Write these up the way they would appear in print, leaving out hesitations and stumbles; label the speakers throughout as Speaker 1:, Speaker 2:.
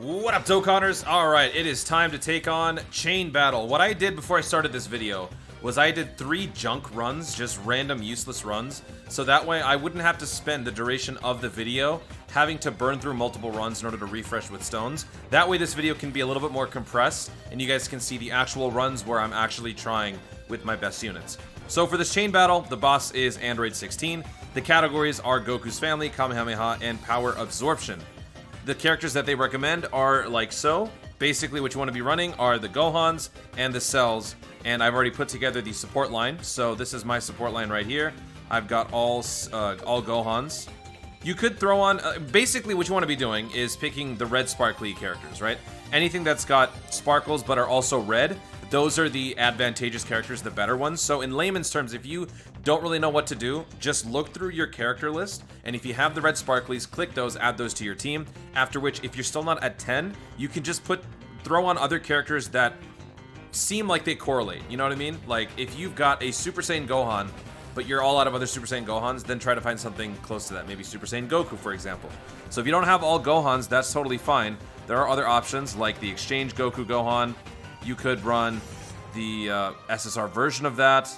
Speaker 1: What up, Dokkaners? Alright, it is time to take on Chain Battle. What I did before I started this video was I did 3 junk runs, just random useless runs, so that way I wouldn't have to spend the duration of the video having to burn through multiple runs in order to refresh with stones. That way this video can be a little bit more compressed, and you guys can see the actual runs where I'm actually trying with my best units. So for this Chain Battle, the boss is Android 16. The categories are Goku's Family, Kamehameha, and Power Absorption. The characters that they recommend are like so. Basically, what you want to be running are the Gohans and the Cells, and I've already put together the support line. So this is my support line right here. I've got all Gohans. You could throw on, basically what you want to be doing is picking the red sparkly characters, right? Anything that's got sparkles but are also red, those are the advantageous characters, the better ones. So in layman's terms, if you don't really know what to do, just look through your character list, and if you have the red sparklies, click those, add those to your team. After which, if you're still not at 10, you can just throw on other characters that seem like they correlate. You know what I mean? Like, if you've got a Super Saiyan Gohan, but you're all out of other Super Saiyan Gohans, then try to find something close to that. Maybe Super Saiyan Goku, for example. So if you don't have all Gohans, that's totally fine. There are other options, like the Exchange Goku Gohan. You could run the SSR version of that.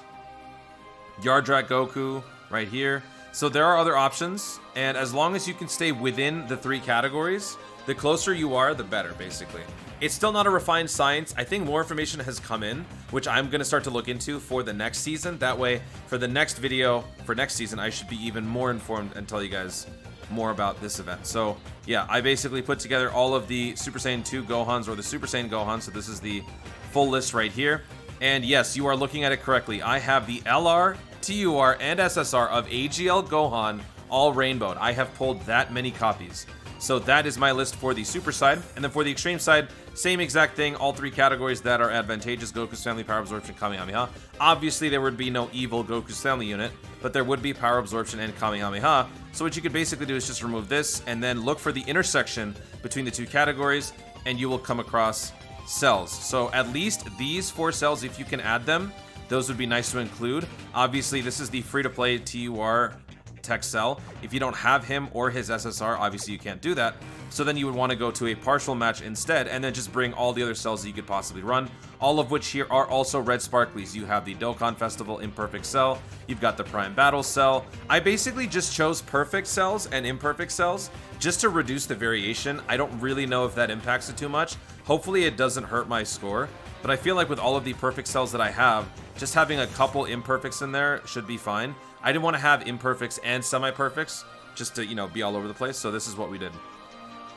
Speaker 1: Yardrat Goku, right here. So there are other options, and as long as you can stay within the 3 categories, the closer you are, the better, basically. It's still not a refined science. I think more information has come in, which I'm going to start to look into for the next season. That way, for the next video, for next season, I should be even more informed and tell you guys more about this event. So, yeah, I basically put together all of the Super Saiyan 2 Gohans, or the Super Saiyan Gohan, so this is the full list right here. And yes, you are looking at it correctly. I have the LR, TUR, and SSR of AGL Gohan all rainbowed. I have pulled that many copies. So that is my list for the super side. And then for the extreme side, same exact thing, all 3 categories that are advantageous: Goku's Family, Power Absorption, Kamehameha. Obviously, there would be no evil Goku's Family unit, but there would be Power Absorption and Kamehameha. So what you could basically do is just remove this, and then look for the intersection between the 2 categories, and you will come across cells. So at least these 4 cells, if you can add them, those would be nice to include. Obviously, this is the free-to-play TUR tech cell. If you don't have him or his SSR, obviously you can't do that. So then you would want to go to a partial match instead, and then just bring all the other cells that you could possibly run, all of which here are also red sparklies. You have the Dokkan Festival Imperfect Cell, you've got the Prime Battle Cell. I basically just chose perfect cells and imperfect cells just to reduce the variation. I don't really know if that impacts it too much. Hopefully it doesn't hurt my score, but I feel like with all of the perfect cells that I have, just having a couple imperfects in there should be fine. I didn't want to have imperfects and semi-perfects just to, you know, be all over the place, so this is what we did.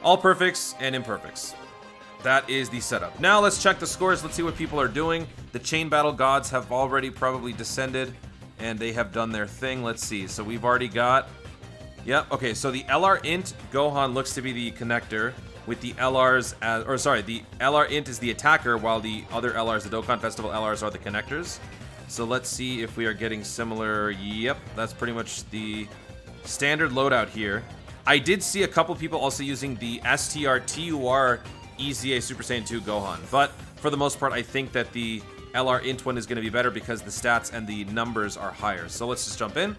Speaker 1: All perfects and imperfects. That is the setup. Now let's check the scores. Let's see what people are doing. The Chain Battle gods have already probably descended, and they have done their thing. Let's see. So we've already got... Yep, okay, so the LR Int Gohan looks to be the connector, with the LRs as... Or sorry, the LR Int is the attacker, while the other LRs, the Dokkan Festival LRs, are the connectors. So let's see if we are getting similar. Yep, that's pretty much the standard loadout here. I did see a couple people also using the STR-TUR EZA Super Saiyan 2 Gohan, but for the most part, I think that the LR Int one is going to be better because the stats and the numbers are higher. So let's just jump in,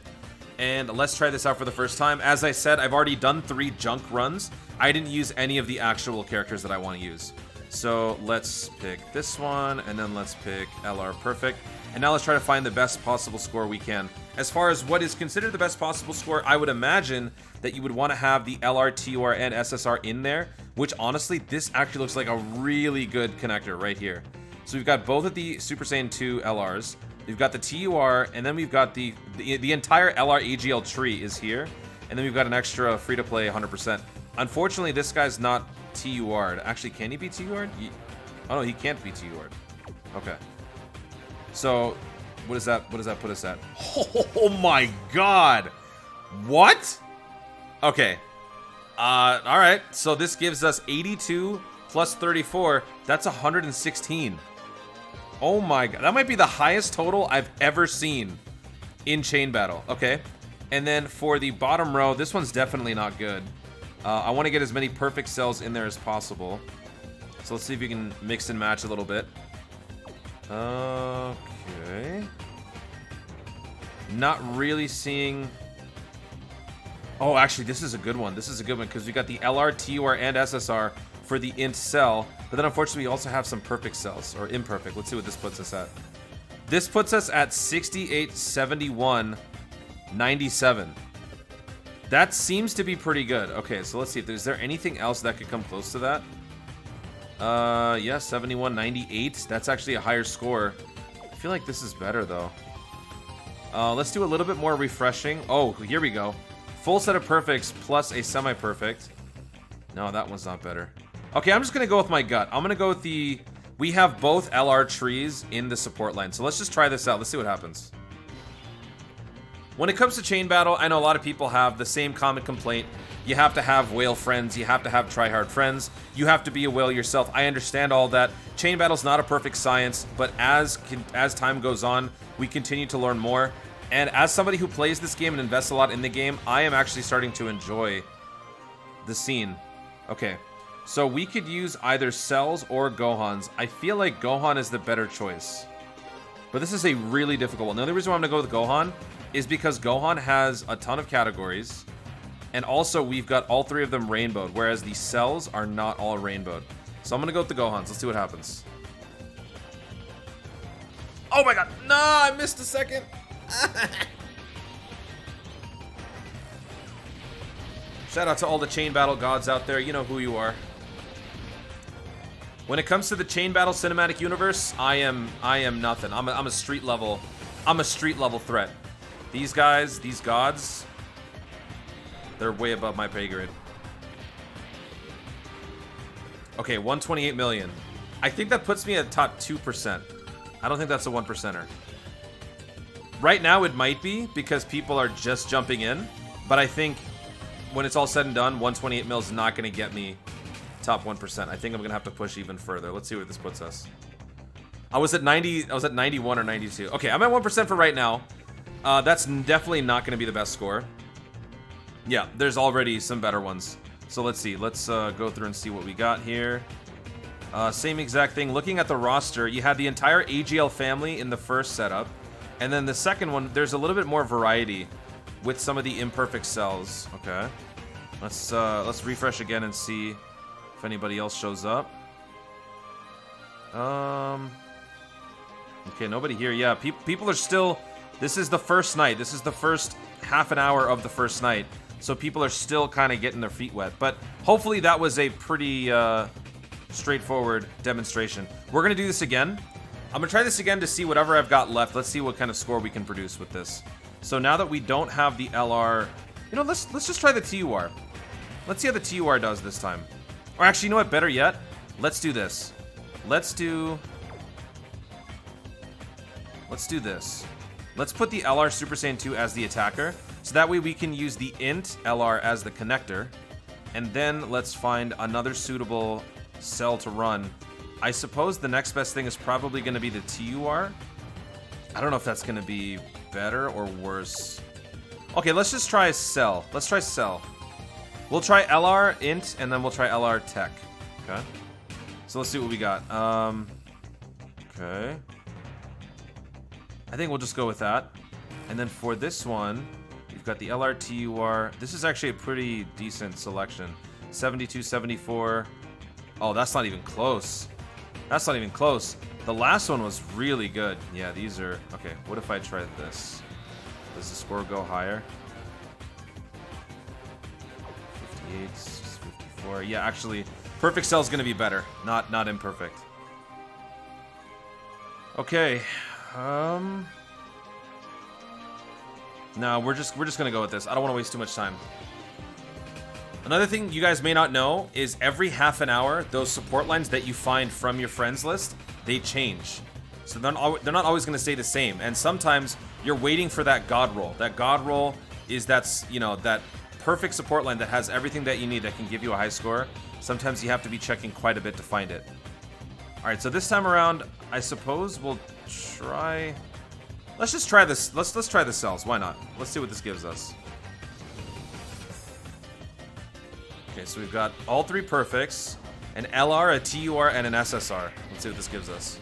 Speaker 1: and let's try this out for the first time. As I said, I've already done 3 junk runs. I didn't use any of the actual characters that I want to use. So let's pick this one, and then let's pick LR Perfect. And now let's try to find the best possible score we can. As far as what is considered the best possible score, I would imagine that you would want to have the LR, TUR, and SSR in there, which honestly, this actually looks like a really good connector right here. So we've got both of the Super Saiyan 2 LRs, we've got the TUR, and then we've got the entire LR AGL tree is here, and then we've got an extra free-to-play 100%. Unfortunately, this guy's not TUR'd. Actually, can he be TUR'd? Oh no, he can't be TUR'd. Okay. So, what does that put us at? Oh my god! What? Okay. Alright. So this gives us 82 plus 34. That's 116. Oh my god. That might be the highest total I've ever seen in Chain Battle. Okay. And then for the bottom row, this one's definitely not good. I want to get as many perfect cells in there as possible. So let's see if we can mix and match a little bit. Okay. Not really seeing... Oh, actually, this is a good one. This is a good one because we got the LR, TUR, and SSR for the int cell. But then unfortunately we also have some perfect cells, or imperfect. Let's see what this puts us at. This puts us at 68, 71, 97. That seems to be pretty good. Okay, so let's see. Is there anything else that could come close to that? Yeah, 71, 98. That's actually a higher score. I feel like this is better, though. Let's do a little bit more refreshing. Oh, here we go. Full set of perfects plus a semi-perfect. No, that one's not better. Okay, I'm just going to go with my gut. I'm going to go with the... We have both LR trees in the support line. So let's just try this out. Let's see what happens. When it comes to chain battle, I know a lot of people have the same common complaint. You have to have whale friends. You have to have tryhard friends. You have to be a whale yourself. I understand all that. Chain battle's not a perfect science, but as time goes on, we continue to learn more. And as somebody who plays this game and invests a lot in the game, I am actually starting to enjoy the scene. Okay, so we could use either cells or Gohans. I feel like Gohan is the better choice. But this is a really difficult one. The only reason why I'm going to go with Gohan is because Gohan has a ton of categories, and also we've got all three of them rainbowed, whereas the cells are not all rainbowed. So I'm gonna go with the Gohans. Let's see what happens. Oh my god! No, I missed a second! Shout out to all the chain battle gods out there. You know who you are. When it comes to the chain battle cinematic universe, I am nothing. I'm a street level threat. These guys, these gods, they're way above my pay grade. Okay, 128 million. I think that puts me at top 2%. I don't think that's a 1%er. Right now it might be because people are just jumping in, but I think when it's all said and done, 128 mil is not going to get me top 1%. I think I'm going to have to push even further. Let's see where this puts us. I was at 90, I was at 91 or 92. Okay, I'm at 1% for right now. That's definitely not going to be the best score. Yeah, there's already some better ones. So let's see. Let's go through and see what we got here. Same exact thing. Looking at the roster, you had the entire AGL family in the first setup. And then the second one, there's a little bit more variety with some of the imperfect cells. Okay. Let's refresh again and see if anybody else shows up. Okay, nobody here. Yeah, people are still... This is the first night. This is the first half an hour of the first night. So people are still kind of getting their feet wet. But hopefully that was a pretty straightforward demonstration. We're going to do this again. I'm going to try this again to see whatever I've got left. Let's see what kind of score we can produce with this. So now that we don't have the LR... You know, let's just try the TUR. Let's see how the TUR does this time. Or actually, you know what? Better yet, let's do this. Let's do this. Let's put the LR Super Saiyan 2 as the attacker, so that way we can use the int LR as the connector, and then let's find another suitable cell to run. I suppose the next best thing is probably going to be the TUR. I don't know if that's going to be better or worse. Okay, let's just try cell. Let's try cell. We'll try LR int, and then we'll try LR tech. Okay. So let's see what we got. Okay. I think we'll just go with that. And then for this one, we've got the LRTUR. This is actually a pretty decent selection. 72, 74. Oh, that's not even close. That's not even close. The last one was really good. Yeah, these are... Okay, what if I try this? Does the score go higher? 58, 54. Yeah, actually, perfect cell is going to be better. Not imperfect. Okay. No, we're just gonna go with this. I don't want to waste too much time. Another thing you guys may not know is every half an hour, those support lines that you find from your friends list, they change. So they're not always gonna stay the same. And sometimes you're waiting for that god roll. That god roll is that perfect support line that has everything that you need that can give you a high score. Sometimes you have to be checking quite a bit to find it. All right, so this time around, I suppose we'll try... Let's just try this. Let's try the cells. Why not? Let's see what this gives us. Okay, so we've got all three perfects, an LR, a TUR, and an SSR. Let's see what this gives us.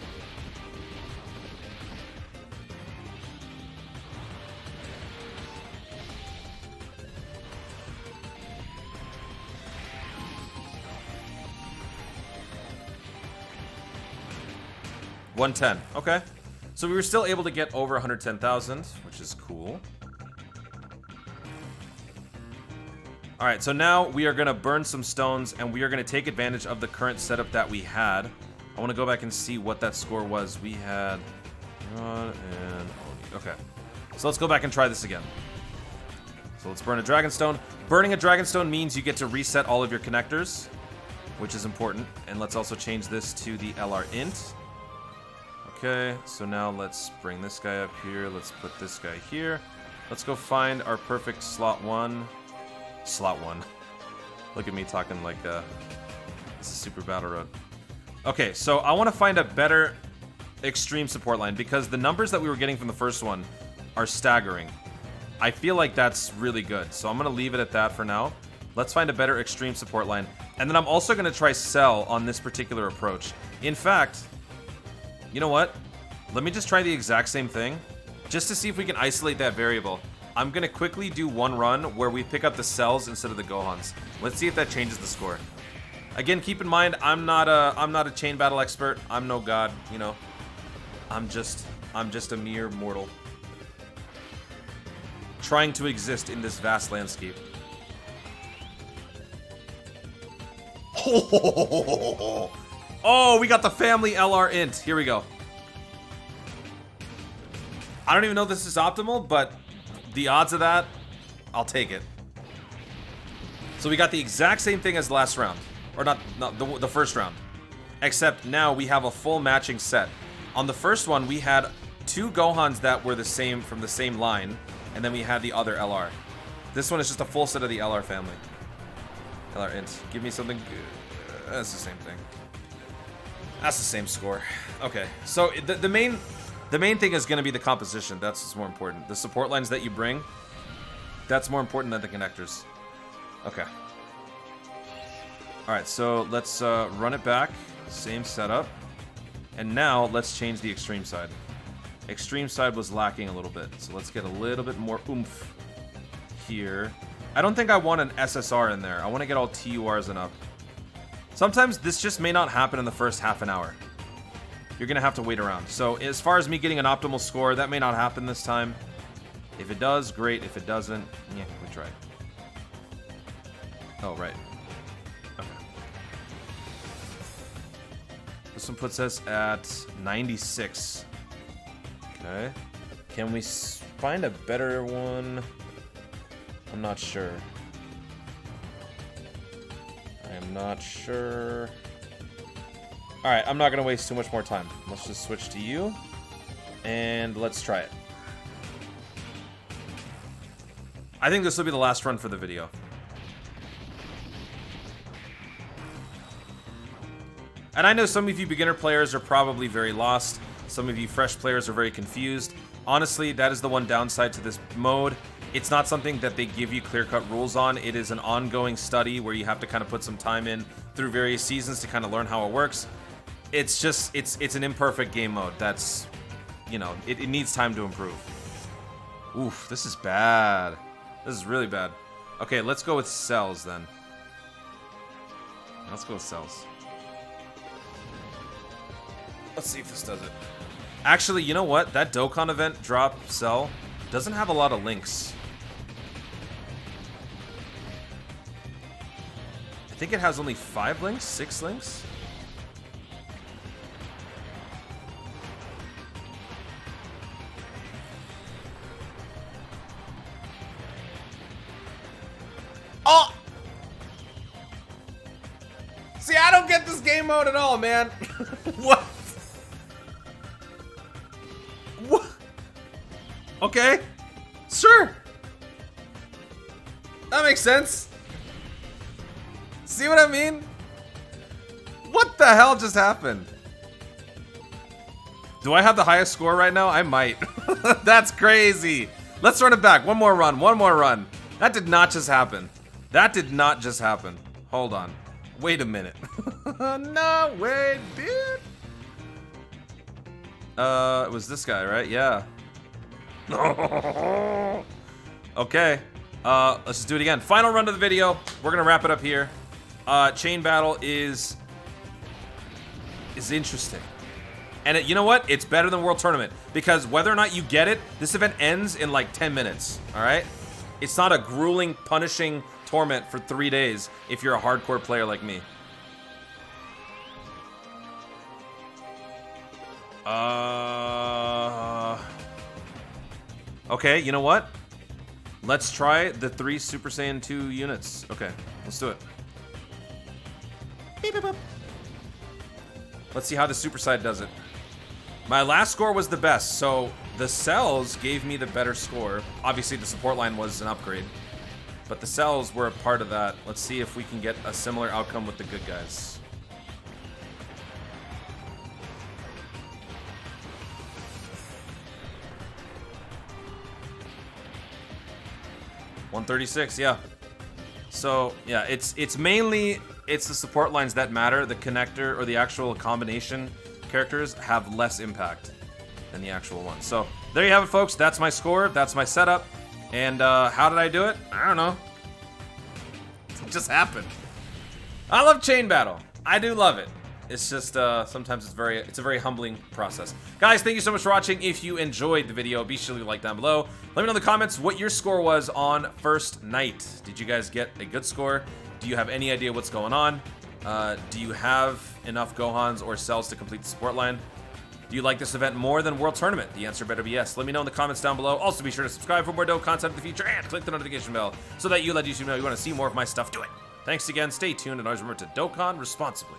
Speaker 1: 110. Okay. So we were still able to get over 110,000, which is cool. All right, so now we are going to burn some stones, and we are going to take advantage of the current setup that we had. I want to go back and see what that score was. We had... okay. So let's go back and try this again. So let's burn a Dragonstone. Burning a Dragonstone means you get to reset all of your connectors, which is important. And let's also change this to the LR int. Okay, so now let's bring this guy up here. Let's put this guy here. Let's go find our perfect slot 1. Slot 1. Look at me talking like this is Super Battle Road. Okay, so I want to find a better extreme support line because the numbers that we were getting from the first one are staggering. I feel like that's really good, so I'm going to leave it at that for now. Let's find a better extreme support line. And then I'm also going to try sell on this particular approach. In fact, you know what? Let me just try the exact same thing just to see if we can isolate that variable. I'm going to quickly do one run where we pick up the cells instead of the Gohans. Let's see if that changes the score. Again, keep in mind, I'm not a chain battle expert. I'm no god, you know. I'm just a mere mortal trying to exist in this vast landscape. Oh, we got the family LR int. Here we go. I don't even know if this is optimal, but the odds of that, I'll take it. So we got the exact same thing as the last round. Or not the first round. Except now we have a full matching set. On the first one, we had 2 Gohans that were the same from the same line. And then we had the other LR. This one is just a full set of the LR family. LR int. Give me something good. That's the same thing. That's the same score. Okay, so the main thing is going to be the composition. That's what's more important. The support lines that you bring, that's more important than the connectors. Okay. Alright, so let's run it back. Same setup. And now let's change the extreme side. Extreme side was lacking a little bit, so let's get a little bit more oomph here. I don't think I want an SSR in there. I want to get all TURs and up. Sometimes this just may not happen in the first half an hour. You're going to have to wait around. So as far as me getting an optimal score, that may not happen this time. If it does, great. If it doesn't, yeah, we try. Oh, right. Okay. This one puts us at 96. Okay. Can we find a better one? I'm not sure. I am not sure. Alright, I'm not going to waste too much more time. Let's just switch to you. And let's try it. I think this will be the last run for the video. And I know some of you beginner players are probably very lost. Some of you fresh players are very confused. Honestly, that is the one downside to this mode. It's not something that they give you clear-cut rules on. It is an ongoing study where you have to kind of put some time in through various seasons to kind of learn how it works. It's just, it's an imperfect game mode. That's, you know, it needs time to improve. Oof, this is bad. This is really bad. Okay, let's go with cells then. Let's go with cells. Let's see if this does it. Actually, you know what? That Dokkan event drop cell doesn't have a lot of links. I think it has only 5 links? 6 links? Oh! See, I don't get this game mode at all, man. What? What? Okay. Sure. That makes sense. See what I mean? What the hell just happened? Do I have the highest score right now? I might. That's crazy. Let's run it back. One more run. One more run. That did not just happen. That did not just happen. Hold on. Wait a minute. No, wait, dude. It was this guy, right? Yeah. Okay. Let's just do it again. Final run of the video. We're gonna wrap it up here. Chain battle is interesting. And you know what? It's better than World Tournament, because whether or not you get it, this event ends in like 10 minutes, all right? It's not a grueling, punishing torment for 3 days if you're a hardcore player like me. Okay, you know what? Let's try the 3 Super Saiyan 2 units. Okay, let's do it. Beep, beep, beep. Let's see how the Super Side does it. My last score was the best, so the cells gave me the better score. Obviously, the support line was an upgrade, but the cells were a part of that. Let's see if we can get a similar outcome with the good guys. $136, yeah. So yeah, it's mainly the support lines that matter. The connector or the actual combination characters have less impact than the actual ones. So there you have it, folks. That's my score. That's my setup. And how did I do it? I don't know. It just happened. I love Chain Battle. I do love it. It's just sometimes it's a very humbling process. Guys, thank you so much for watching. If you enjoyed the video, be sure to leave a like down below. Let me know in the comments what your score was on first night. Did you guys get a good score? Do you have any idea what's going on? Do you have enough Gohans or cells to complete the support line? Do you like this event more than World Tournament? The answer better be yes. Let me know in the comments down below. Also, be sure to subscribe for more dope content in the future and click the notification bell so that you let YouTube know you want to see more of my stuff. Do it. Thanks again. Stay tuned and always remember to Dokkan responsibly.